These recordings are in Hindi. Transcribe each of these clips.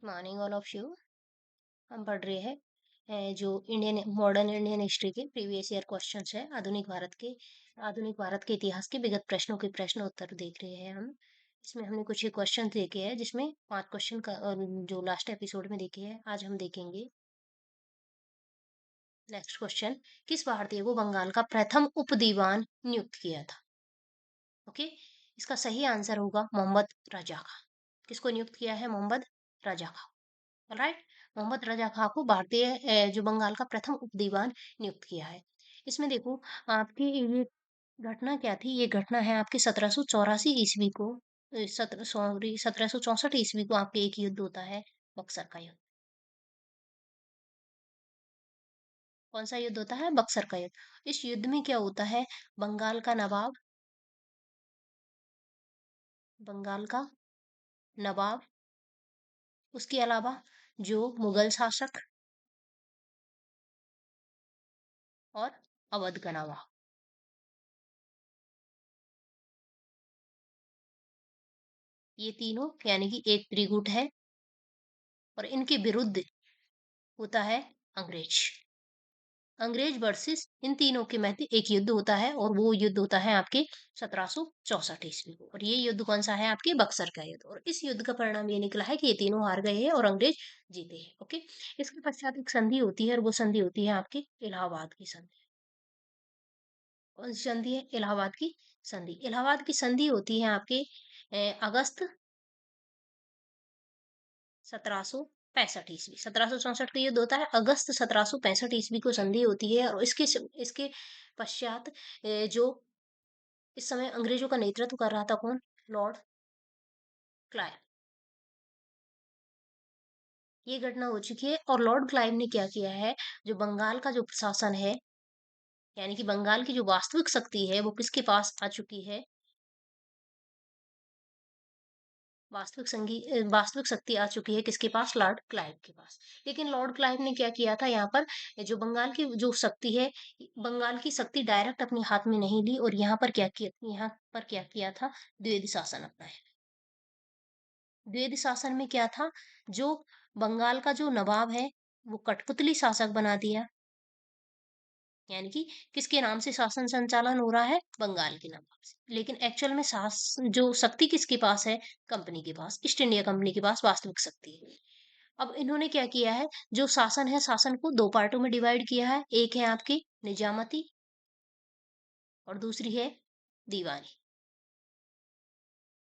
Morning all of you. हम पढ़ रहे हैं जो इंडियन मॉडर्न इंडियन हिस्ट्री के प्रीवियस ईयर क्वेश्चंस है। आधुनिक भारत के इतिहास के विगत प्रश्नों के प्रश्न उत्तर देख रहे हैं हम। इसमें हमने कुछ ही क्वेश्चन देखे हैं जिसमें 5 क्वेश्चन का जो लास्ट एपिसोड में देखे हैं आज हम देखेंगे। नेक्स्ट क्वेश्चन, किस भारतीय को बंगाल का प्रथम उप दीवान नियुक्त किया था? ओके, इसका सही आंसर होगा मोहम्मद रजा खां। किसको नियुक्त किया है? मोहम्मद रजा खां। राइट, मोहम्मद रजा खां को भारतीय जो बंगाल का प्रथम उपदीवान नियुक्त किया है। इसमें देखो, आपकी ये घटना क्या थी? ये घटना है आपकी 1784 ईस्वी को, 1764 ईस्वी को आपके एक युद्ध होता है, बक्सर का युद्ध। कौन सा युद्ध होता है? बक्सर का युद्ध। इस युद्ध में क्या होता है? बंगाल का नवाब, बंगाल का नवाब, उसके अलावा जो मुगल शासक और अवध का नवाब, ये तीनों यानी कि एक त्रिगुट है और इनके विरुद्ध होता है अंग्रेज। अंग्रेज वर्सेस इन तीनों के मध्य एक युद्ध होता है और वो युद्ध होता है आपके 1764 ईस्वी को। और ये युद्ध कौन सा है? आपके बक्सर का युद्ध। और इस युद्ध का परिणाम ये निकला है कि ये तीनों हार गए हैं और अंग्रेज जीते हैं। ओके, इसके पश्चात एक संधि होती है और वो संधि होती है आपकी इलाहाबाद की संधि। कौन सी संधि है? इलाहाबाद की संधि। इलाहाबाद की संधि होती है आपके अगस्त 1765 ईस्वी। 1764 का युद्ध होता है, अगस्त 1765 ईस्वी को संधि होती है। और इसके पश्चात जो इस समय अंग्रेजों का नेतृत्व कर रहा था, कौन? Lord Clive. ये घटना हो चुकी है और लॉर्ड क्लाइव ने क्या किया है? जो बंगाल का जो प्रशासन है, यानी कि बंगाल की जो वास्तविक शक्ति है, वो किसके पास आ चुकी है? वास्तविक शक्ति आ चुकी है किसके पास? लॉर्ड क्लाइव के पास। लेकिन लॉर्ड क्लाइव ने क्या किया था यहाँ पर? जो बंगाल की जो शक्ति है, बंगाल की शक्ति डायरेक्ट अपने हाथ में नहीं ली और यहाँ पर क्या किया था? द्विवेदी शासन अपनाया। द्विवेदी शासन में क्या था? जो बंगाल का जो नवाब है, वो कठपुतली शासक बना दिया। यानी कि किसके नाम से शासन संचालन हो रहा है? बंगाल के नवाब से। लेकिन एक्चुअल में जो शक्ति किसके पास है? कंपनी के पास, ईस्ट इंडिया कंपनी के पास वास्तविक शक्ति है। अब इन्होंने क्या किया है? जो शासन है, शासन को दो पार्टों में डिवाइड किया है। एक है आपकी निजामती और दूसरी है दीवानी।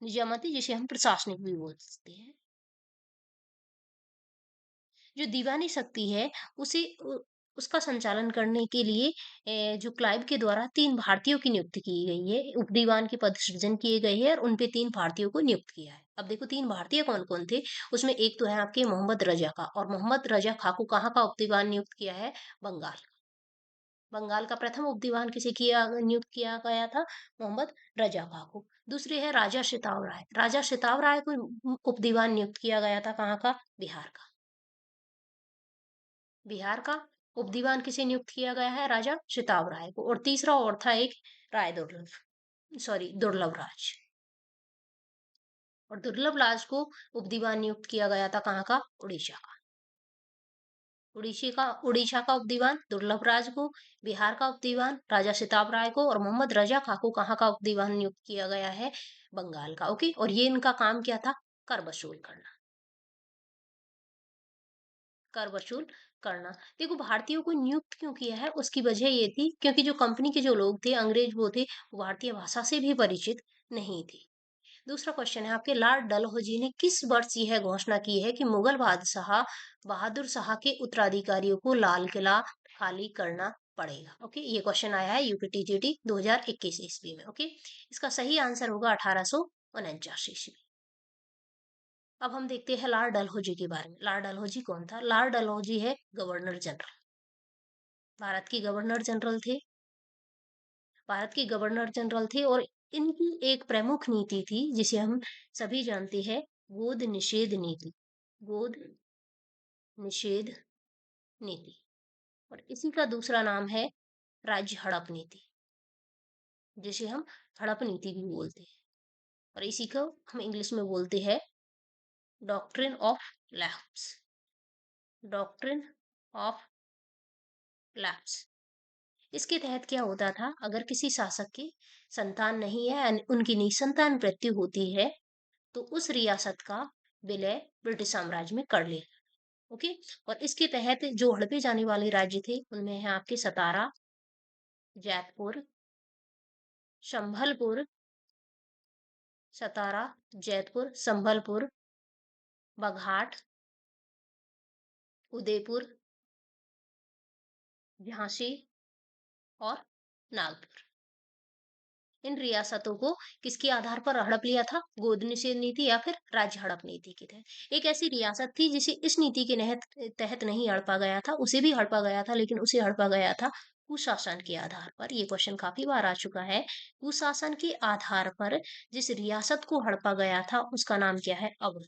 निजामती जिसे हम प्रशासनिक भी बोल सकते हैं। जो दीवानी शक्ति है, उसे उसका संचालन करने के लिए जो क्लाइव के द्वारा 3 भारतीयों की नियुक्ति की गई है। उप दीवान के पद सृजन किए गए हैं और उनपे 3 भारतीयों को नियुक्त किया है। अब देखो 3 भारतीय कौन कौन थे? उसमें एक तो है आपके मोहम्मद रजा खा, और मोहम्मद रजा खा को कहाँ का उप दीवान नियुक्त किया है? बंगाल। बंगाल का प्रथम उप दीवान किसे किया नियुक्त किया गया था? मोहम्मद रजा खा को। दूसरे है राजा सिताव राय। राजा सिताव राय को उप दीवान नियुक्त किया गया था कहाँ का? बिहार का। बिहार का उप दीवान किसे नियुक्त किया गया है? राजा सिताव राय को। और तीसरा और था एक, राय दुर्लभ, सॉरी दुर्लभ राज। और दुर्लभ राज को उप दीवान नियुक्त किया गया था कहाँ का? उड़ीसा का। उड़ीसा का उप दीवान दुर्लभ राज को, बिहार का उप दीवान राजा सिताब राय को, और मोहम्मद रजा खा को कहाँ का उप दीवान नियुक्त किया गया है? बंगाल का। ओके, और ये इनका काम क्या था? कर वसूल करना। कर वसूल करना। देखो भारतीयों को नियुक्त क्यों किया है, उसकी वजह ये थी क्योंकि जो कंपनी के जो लोग थे, अंग्रेज वो थे, वो भारतीय भाषा से भी परिचित नहीं थे। दूसरा क्वेश्चन है आपके, लॉर्ड डलहौजी ने किस वर्ष यह घोषणा की है कि मुगल बादशाह बहादुर शाह के उत्तराधिकारियों को लाल किला खाली करना पड़ेगा? ओके, ये क्वेश्चन आया है यूपीटीजीटी 2021 ईस्वी में। ओके, इसका सही आंसर होगा 1849 ईस्वी। अब हम देखते हैं लॉर्ड डलहौजी के बारे में। लॉर्ड डलहौजी कौन था? लॉर्ड डलहौजी है गवर्नर जनरल, भारत की गवर्नर जनरल थे। भारत की गवर्नर जनरल थे और इनकी एक प्रमुख नीति थी जिसे हम सभी जानते हैं, गोद निषेध नीति। गोद निषेध नीति। और इसी का दूसरा नाम है राज्य हड़प नीति, जिसे हम हड़प नीति भी बोलते हैं। और इसी को हम इंग्लिश में बोलते हैं doctrine of lapse, doctrine of lapse. इसके तहत क्या होता था, अगर किसी शासक की संतान नहीं है, उनकी निसंतान मृत्यु होती है, तो उस रियासत का विलय ब्रिटिश साम्राज्य में कर ले। ओके। और इसके तहत जो हड़पे जाने वाले राज्य थे उनमें है आपके सतारा, जैतपुर, संभलपुर, सतारा, जैतपुर, संभलपुर, बघाट, उदयपुर, झांसी और नागपुर। इन रियासतों को किसके आधार पर हड़प लिया था, गोद निषेध नीति या फिर राज्य हड़प नीति के तहत। एक ऐसी रियासत थी जिसे इस नीति के तहत नहीं हड़पा गया था, उसे भी हड़पा गया था, लेकिन उसे हड़पा गया था कुशासन के आधार पर। ये क्वेश्चन काफी बार आ चुका है। कुशासन के आधार पर जिस रियासत को हड़पा गया था उसका नाम क्या है, अवध।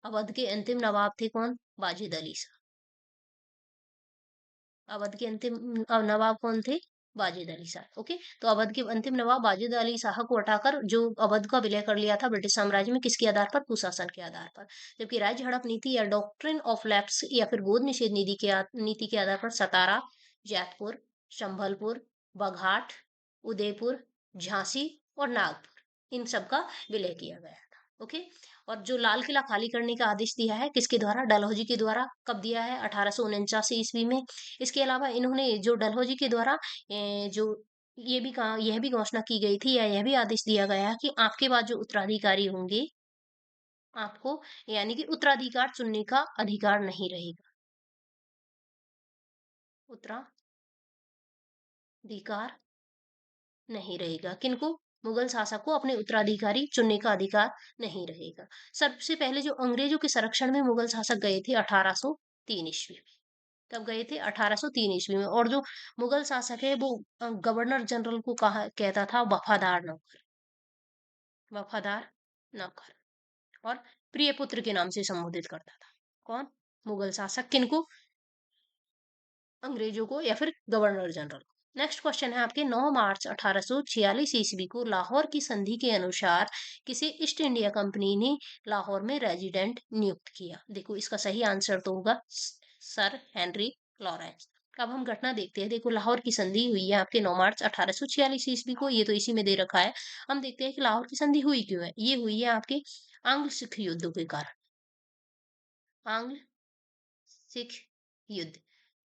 अवध के अंतिम नवाब थे कौन, वाजिद अली शाह। अवध के अंतिम नवाब कौन थे, वाजिद अली शाह। ओके। तो अवध के अंतिम नवाब वाजिद अली शाह को हटाकर जो अवध का विलय कर लिया था ब्रिटिश साम्राज्य में, किसके आधार पर, कुशासन के आधार पर। जबकि राज्य हड़प नीति या डॉक्ट्रिन ऑफ लैप्स या फिर गोद निषेध नीति के आधार पर सतारा, जैतपुर, संभलपुर, बघाट, उदयपुर, झांसी और नागपुर, इन सब का विलय किया गया था। ओके। और जो लाल किला खाली करने का आदेश दिया है, किसके द्वारा, डलहौजी के द्वारा। कब दिया है, 1849 ईस्वी में। इसके अलावा इन्होंने जो डलहौजी के द्वारा जो ये भी कहा, यह भी घोषणा की गई थी या यह भी आदेश दिया गया कि आपके बाद जो उत्तराधिकारी होंगे, आपको यानी कि उत्तराधिकार चुनने का अधिकार नहीं रहेगा। उत्तराधिकार नहीं रहेगा, किनको, मुगल शासक को अपने उत्तराधिकारी चुनने का अधिकार नहीं रहेगा। सबसे पहले जो अंग्रेजों के संरक्षण में मुगल शासक गए थे 1803 ईस्वी में। कब गए थे, 1803 ईस्वी में। और जो मुगल शासक है वो गवर्नर जनरल को कहा कहता था वफादार नौकर, वफादार नौकर। और प्रिय पुत्र के नाम से संबोधित करता था। कौन, मुगल शासक, किनको, अंग्रेजों को या फिर गवर्नर जनरल। नेक्स्ट क्वेश्चन है आपके, 9 मार्च 1846 ईस्वी को लाहौर की संधि के अनुसार किसे ईस्ट इंडिया कंपनी ने लाहौर में रेजिडेंट नियुक्त किया। देखो इसका सही आंसर तो होगा सर हेनरी लॉरेंस। अब हम घटना देखते हैं। देखो लाहौर की संधि हुई है आपके 9 मार्च 1846 ईस्वी को, ये तो इसी में दे रखा है। हम देखते हैं कि लाहौर की संधि हुई क्यों है। ये हुई है आपके आंग्ल सिख युद्ध के कारण। आंग्ल सिख युद्ध,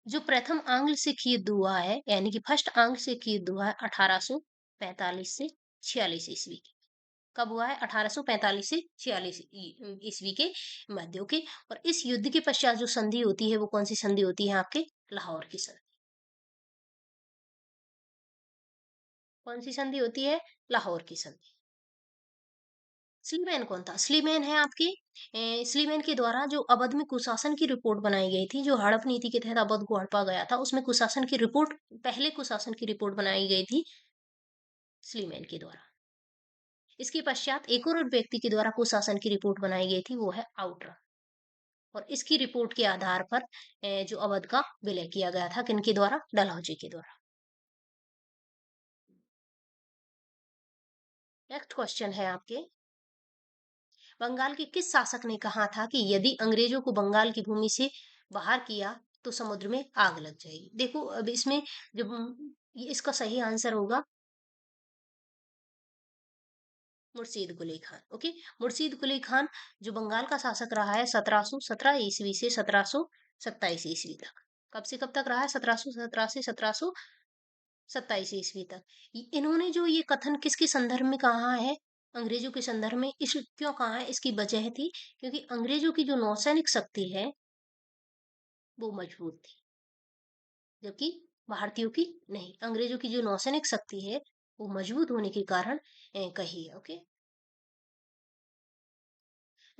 जो प्रथम आंग्ल सिख युद्ध हुआ है, यानी कि फर्स्ट आंग्ल सिख युद्ध हुआ है 1845 से 46 ईस्वी के। कब हुआ है, 1845 से 46 ईस्वी के मध्य के। और इस युद्ध के पश्चात जो संधि होती है वो कौन सी संधि होती है आपके, लाहौर की संधि। कौन सी संधि होती है, लाहौर की संधि। स्लीमैन कौन था, स्लीमैन है आपके स्लीमैन के द्वारा जो अवध में कुशासन की रिपोर्ट बनाई गई थी, जो हड़प नीति के तहत अवध को हड़पा गया था, उसमें कुशासन की रिपोर्ट, पहले कुशासन की रिपोर्ट बनाई गई थी स्लीमैन के द्वारा। इसके पश्चात एक और व्यक्ति के द्वारा कुशासन की रिपोर्ट बनाई गई थी, वो है आउटरम। और इसकी रिपोर्ट के आधार पर जो अवध का विलय किया गया था, किनके द्वारा, डलहौजी के द्वारा। नेक्स्ट क्वेश्चन है आपके, बंगाल के किस शासक ने कहा था कि यदि अंग्रेजों को बंगाल की भूमि से बाहर किया तो समुद्र में आग लग जाएगी। देखो अब इसमें जब इसका सही आंसर होगा मुर्शीद कुली खान। ओके। मुर्शीद कुली खान जो बंगाल का शासक रहा है 1717 ईस्वी से 1727 ईस्वी तक। कब से कब तक रहा है, 1717 से 1727 ईस्वी तक। इन्होंने जो ये कथन किसके संदर्भ में कहा है, अंग्रेजों के संदर्भ में। इस क्यों कहा है, इसकी वजह थी क्योंकि अंग्रेजों की जो नौसैनिक शक्ति है वो मजबूत थी, जबकि भारतीयों की नहीं। अंग्रेजों की जो नौसैनिक शक्ति है वो मजबूत होने के कारण कही है। ओके।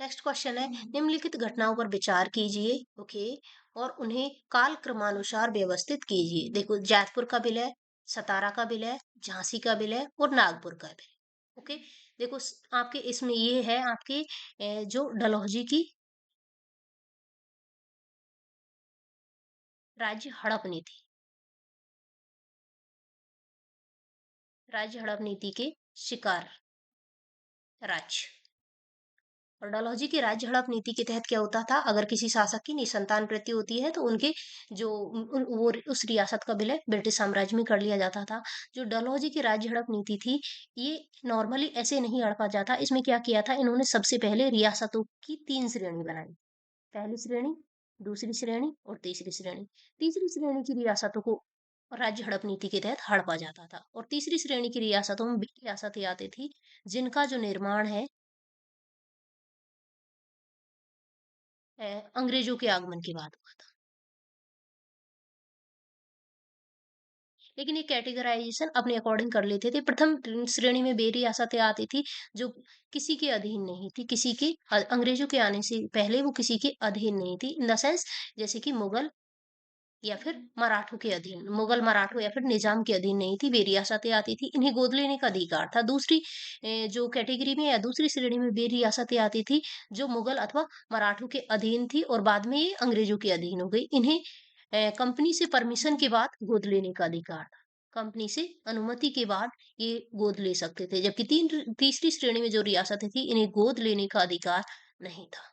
नेक्स्ट क्वेश्चन है, निम्नलिखित घटनाओं पर विचार कीजिए। ओके। और उन्हें काल क्रमानुसार व्यवस्थित कीजिए। देखो जैतपुर का विलय, सतारा का विलय, झांसी का विलय और नागपुर का विलय। ओके। देखो आपके इसमें ये है आपके जो डलहौजी की राज्य हड़प नीति, राज्य हड़प नीति के शिकार राज्य। और डलहौजी की राज्य हड़प नीति के तहत क्या होता था, अगर किसी शासक की निसंतान मृत्यु होती है तो उनके जो वो उस रियासत का विलय ब्रिटिश साम्राज्य में कर लिया जाता था। जो डलहौजी की राज्य हड़प नीति थी, ये नॉर्मली ऐसे नहीं हड़पा जाता। इसमें क्या किया था, इन्होंने सबसे पहले रियासतों की 3 श्रेणी बनाई। पहली श्रेणी, दूसरी श्रेणी और तीसरी श्रेणी। तीसरी श्रेणी की रियासतों को राज्य हड़प नीति के तहत हड़पा जाता था, और तीसरी श्रेणी की रियासतों में वे रियासतें आती थी जिनका जो निर्माण है अंग्रेजों के आगमन के बाद हुआ था। लेकिन ये कैटेगराइजेशन अपने अकॉर्डिंग कर लेते थे। प्रथम श्रेणी में वे रियासतें आती थी जो किसी के अधीन नहीं थी, किसी के अंग्रेजों के आने से पहले वो किसी के अधीन नहीं थी, इन द सेंस जैसे कि मुगल या फिर मराठों के अधीन, मुगल मराठों या फिर निजाम के अधीन नहीं थी, वे रियासतें आती थी, इन्हें गोद लेने का अधिकार था। दूसरी जो कैटेगरी में या दूसरी श्रेणी में वे रियासतें आती थी जो मुगल अथवा मराठों के अधीन थी और बाद में ये अंग्रेजों के अधीन हो गई। इन्हें कंपनी से परमिशन के बाद गोद लेने का अधिकार था। कंपनी से अनुमति के बाद ये गोद ले सकते थे, जबकि तीसरी श्रेणी में जो रियासतें थी इन्हें गोद लेने का अधिकार नहीं था।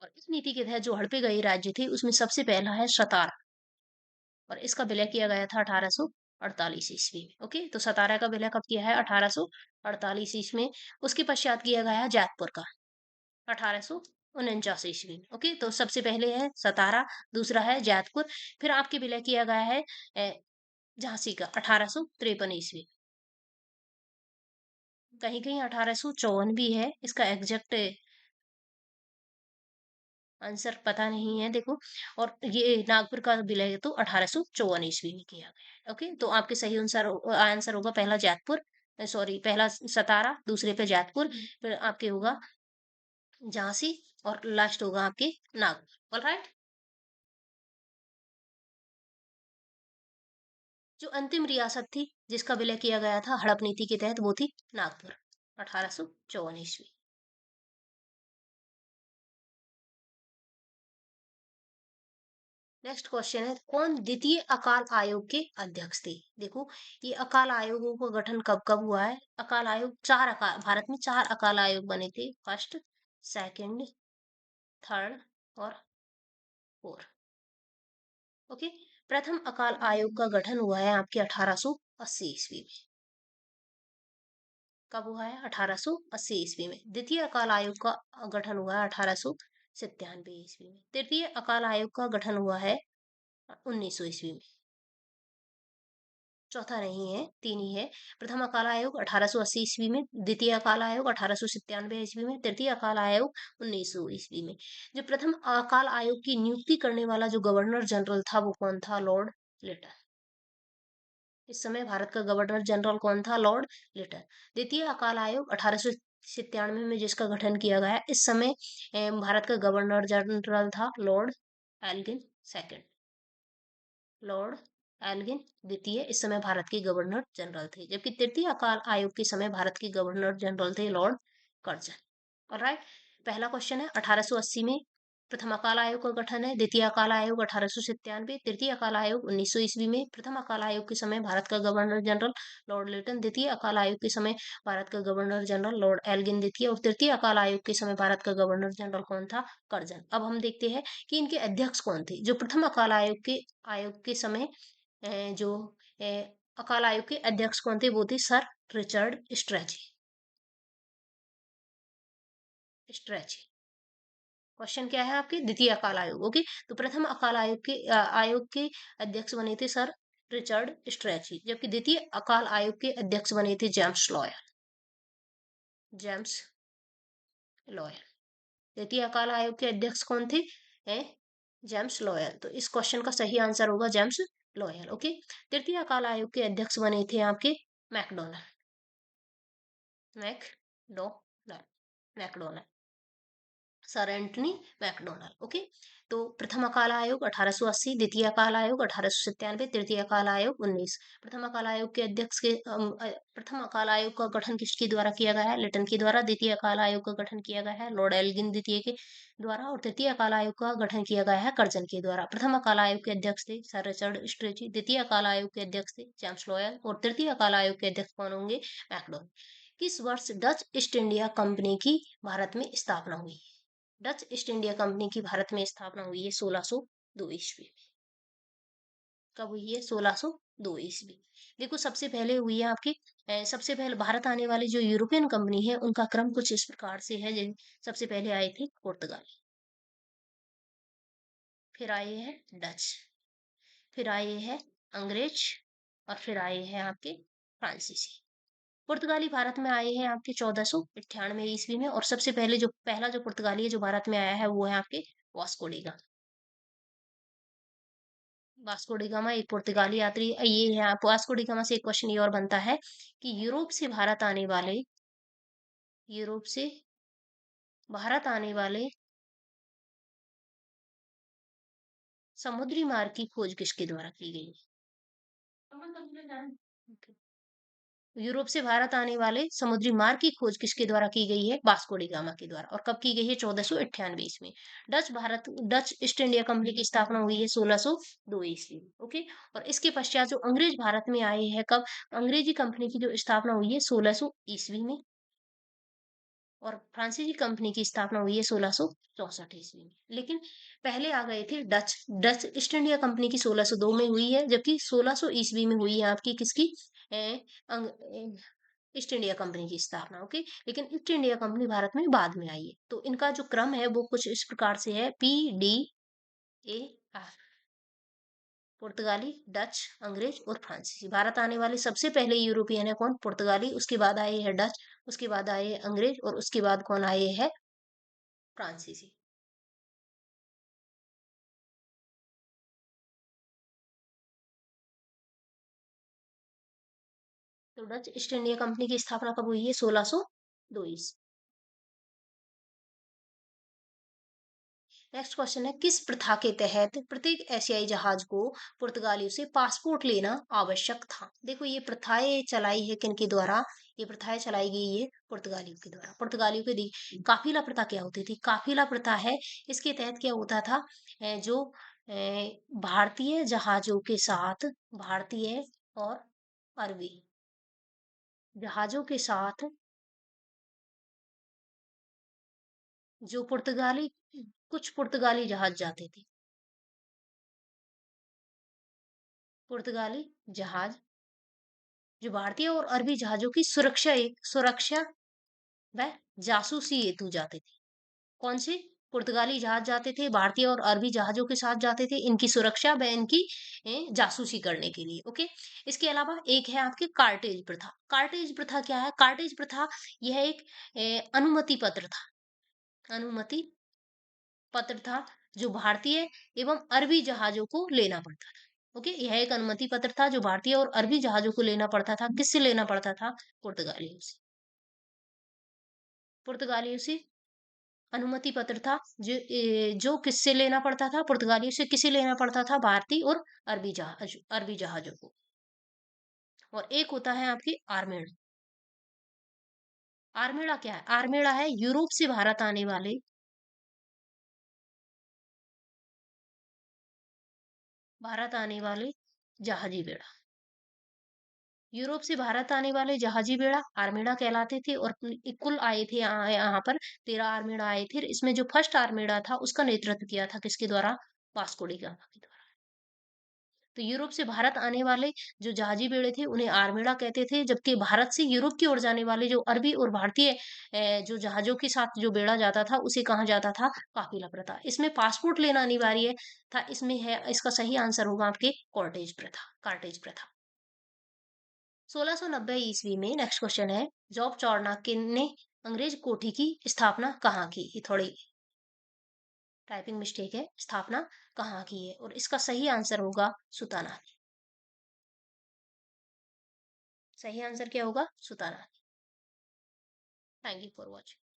और इस नीति के तहत जो हड़पे गए राज्य थे उसमें सबसे पहला है सतारा, और इसका विलय किया गया था 1848 ईस्वी में। ओके, तो सतारा का विलय कब किया है? 1848 ईस्वी में। उसके पश्चात किया गया है जैतपुर का 1849 ईस्वी में। ओके, तो सबसे पहले है सतारा, दूसरा है जैतपुर, फिर आपके विलय किया गया है झांसी का 1853 ईस्वी। कहीं कहीं 1854 भी है, इसका एग्जैक्ट आंसर पता नहीं है देखो। और ये नागपुर का विलय तो 1854 ईस्वी में किया गया है। ओके, तो आपके सही आंसर आंसर होगा पहला जैतपुर, सॉरी पहला सतारा, दूसरे पे जैतपुर, फिर आपके होगा झांसी, और लास्ट होगा आपके नागपुर। ऑलराइट। जो अंतिम रियासत थी जिसका विलय किया गया था हड़प नीति के तहत वो थी नागपुर, 1854 ईस्वी। नेक्स्ट क्वेश्चन है, कौन द्वितीय अकाल आयोग के अध्यक्ष थे? देखो, ये अकाल आयोगों का गठन कब कब हुआ है? अकाल आयोग चार अकाल, भारत में चार अकाल आयोग बने थे, फर्स्ट, सेकंड, थर्ड और फोर्थ। ओके, प्रथम अकाल आयोग का गठन हुआ है आपके 1880 ईस्वी में। कब हुआ है? 1880 ईस्वी में। द्वितीय अकाल आयोग का गठन हुआ है 1897 ईस्वी में। तृतीय अकाल आयोग का गठन हुआ है 1900 ईस्वी में। चौथा नहीं है, तीन ही है। प्रथम अकाल आयोग 1880 ईस्वी में, द्वितीय अकाल आयोग 1897 ईस्वी में, तृतीय अकाल आयोग 1900 ईस्वी में। जो प्रथम अकाल आयोग की नियुक्ति करने वाला जो गवर्नर जनरल था वो कौन था? लॉर्ड लिटन। इस समय भारत का गवर्नर जनरल कौन था? लॉर्ड लिटन। द्वितीय अकाल आयोग 1897 में जिसका गठन किया गया, इस समय भारत का गवर्नर जनरल था Lord Elgin second. Lord Elgin द्वितीय इस समय भारत के गवर्नर जनरल थे, जबकि तृतीय अकाल आयोग के समय भारत के गवर्नर जनरल थे लॉर्ड कर्जन। ऑलराइट, पहला क्वेश्चन है 1880 में प्रथम अकाल आयोग का गठन है, द्वितीय अकाल आयोग 1897, तृतीय अकाल आयोग 1900 ईस्वी में। प्रथम अकाल आयोग के समय भारत का गवर्नर जनरल लॉर्ड लिटन, द्वितीय अकाल आयोग के समय भारत का गवर्नर जनरल लॉर्ड एल्गिन द्वितीय, और तृतीय अकाल आयोग के समय भारत का गवर्नर जनरल कौन था? कर्जन। अब हम देखते हैं कि इनके अध्यक्ष कौन थे। जो प्रथम अकाल आयोग के समय जो अ, अकाल आयोग के अध्यक्ष कौन थे? वो थे sir Richard stretchy. Stretchy. Question क्या है आपके? द्वितीय अकाल आयोग। ओके, तो प्रथम अकाल आयोग के अध्यक्ष बने थे सर रिचर्ड स्ट्रेची, जबकि द्वितीय अकाल आयोग के अध्यक्ष बने थे जेम्स लॉयल। James loyal. द्वितीय अकाल आयोग के अध्यक्ष कौन थे? ए, जेम्स लॉयल। तो इस क्वेश्चन का सही आंसर होगा जेम्स लॉयल। ओके, तृतीय अकाल आयोग के अध्यक्ष बने थे आपके McDonald. McDonald. McDonald. Sir Antony McDonald. Okay. तो प्रथम अकाल आयोग 1880, द्वितीय अकाल आयोग 1897, तृतीय अकाल आयोग 19। प्रथम अकाल आयोग के अध्यक्ष के प्रथम अकाल आयोग का गठन किसके द्वारा किया गया है? लिटन के द्वारा। द्वितीय अकाल आयोग का गठन किया गया है लॉर्ड एल्गिन द्वितीय के द्वारा। और तृतीय अकाल आयोग का गठन किया गया है कर्जन के द्वारा। प्रथम अकाल आयोग के अध्यक्ष थे सर रिचर्ड स्ट्रेची। द्वितीय अकाल आयोग के अध्यक्ष थे जेम्स लॉयल। और तृतीय अकाल आयोग के अध्यक्ष कौन होंगे? मैकडोनल्ड। किस वर्ष डच ईस्ट इंडिया कंपनी की भारत में स्थापना हुई? डच ईस्ट इंडिया कंपनी की भारत में स्थापना हुई है 1602 ईस्वी में। कब हुई है? 1602 ईस्वी। देखो सबसे पहले हुई है आपकी सबसे पहले भारत आने वाली जो यूरोपियन कंपनी है उनका क्रम कुछ इस प्रकार से है। सबसे पहले आए थे पुर्तगाली, फिर आए हैं डच, फिर आए हैं अंग्रेज, और फिर आए हैं आपके फ्रांसीसी। पुर्तगाली भारत में आए हैं आपके 1498 ईस्वी में। और सबसे पहले जो पहला जो पुर्तगाली है जो भारत में आया है वो है आपके Vasco D gamma. Vasco D gamma एक पुर्तगाली यात्री ये है। आप वास्को डी गामा से एक क्वेश्चन ये और बनता है कि यूरोप से भारत आने वाले समुद्री मार्ग की खोज किसके द्वारा की गई? Okay. यूरोप से भारत आने वाले समुद्री मार्ग की खोज किसके द्वारा की गई है? वास्को डी गामा के द्वारा। और कब की गई है? 1498 ईस्वी में। डच ईस्ट इंडिया कंपनी की स्थापना हुई है 1602 ईस्वी में। ओके। और इसके पश्चात जो अंग्रेज भारत में आए हैं कब? अंग्रेजी कंपनी की जो स्थापना हुई है 1600 ईस्वी में। और फ्रांसीसी कंपनी की स्थापना हुई है 1664 ईस्वी में। लेकिन पहले आ गए थे Dutch. Dutch east India company की 1602 में हुई है, जबकि 1600 ईस्वी में हुई है आपकी किसकी? ईस्ट इंडिया कंपनी की स्थापना। ओके। लेकिन ईस्ट इंडिया कंपनी भारत में बाद में आई है। तो इनका जो क्रम है वो कुछ इस प्रकार से है PDAR। पुर्तगाली, डच, अंग्रेज और फ्रांसीसी। भारत आने वाले सबसे पहले यूरोपियन है कौन? पुर्तगाली। उसके बाद आए हैं डच, उसके बाद आए हैं अंग्रेज, और उसके बाद कौन आए हैं? फ्रांसीसी। तो डच ईस्ट इंडिया कंपनी की स्थापना कब हुई है? 1602 ईस्वी। नेक्स्ट क्वेश्चन है किस प्रथा के तहत प्रत्येक एशियाई जहाज को पुर्तगालियों से पासपोर्ट लेना आवश्यक था? देखो ये प्रथाएं चलाई है किनके द्वारा? ये प्रथाएं चलाई गई है पुर्तगालियों के द्वारा। पुर्तगालियों के काफिला प्रथा क्या होती थी? काफिला प्रथा है, इसके तहत क्या होता था? जो भारतीय जहाजों के साथ भारतीय और अरबी जहाजों के साथ जो पुर्तगाली कुछ पुर्तगाली जहाज जाते थे। पुर्तगाली जहाज जो भारतीय और अरबी जहाजों की सुरक्षा व जासूसी हेतु जाते थे। कौन से? पुर्तगाली जहाज जाते थे, भारतीय और अरबी जहाजों के साथ जाते थे इनकी सुरक्षा व इनकी जासूसी करने के लिए। ओके। इसके अलावा एक है आपकी कार्टेज प्रथा। कार्टेज प्रथा क्या है? कार्टेज प्रथा यह एक अनुमति पत्र था। अनुमति पत्र था जो भारतीय एवं अरबी जहाजों को लेना पड़ता था। ओके। यह एक अनुमति पत्र था जो भारतीय और अरबी जहाजों को लेना पड़ता था। किससे लेना पड़ता था? पुर्तगालियों से। पुर्तगालियों से अनुमति पत्र था जो किससे लेना पड़ता था? पुर्तगालियों से किसे लेना पड़ता था? भारतीय और अरबी जहाजों को। और एक होता है आपकी आर्मेड। आर्मेडा क्या है? आर्मेडा है यूरोप से भारत आने वाले जहाजी बेड़ा। यूरोप से भारत आने वाले जहाजी बेड़ा आर्मेडा कहलाते थे। और कुल आए थे यहाँ पर 13 आर्मेडा आए थे। इसमें जो फर्स्ट आर्मेडा था उसका नेतृत्व किया था किसके द्वारा? वास्को डी गामा के द्वारा। तो यूरोप से भारत आने वाले जो जहाजी बेड़े थे उन्हें आर्मेडा कहते थे, जबकि भारत से यूरोप की ओर जाने वाले जो अरबी और भारतीय जो जहाजों के साथ जो बेड़ा जाता था उसे कहा जाता था काफिला प्रथा। इसमें पासपोर्ट लेना अनिवार्य था। इसमें है इसका सही आंसर होगा आपके कार्टेज प्रथा। 1690 ईस्वी में नेक्स्ट क्वेश्चन है जॉब चार्नक ने अंग्रेज कोठी की स्थापना कहाँ की? ये थोड़ी टाइपिंग मिस्टेक है। स्थापना कहाँ की है? और इसका सही आंसर होगा सुताना। सही आंसर क्या होगा? सुताना। Thank you for watching.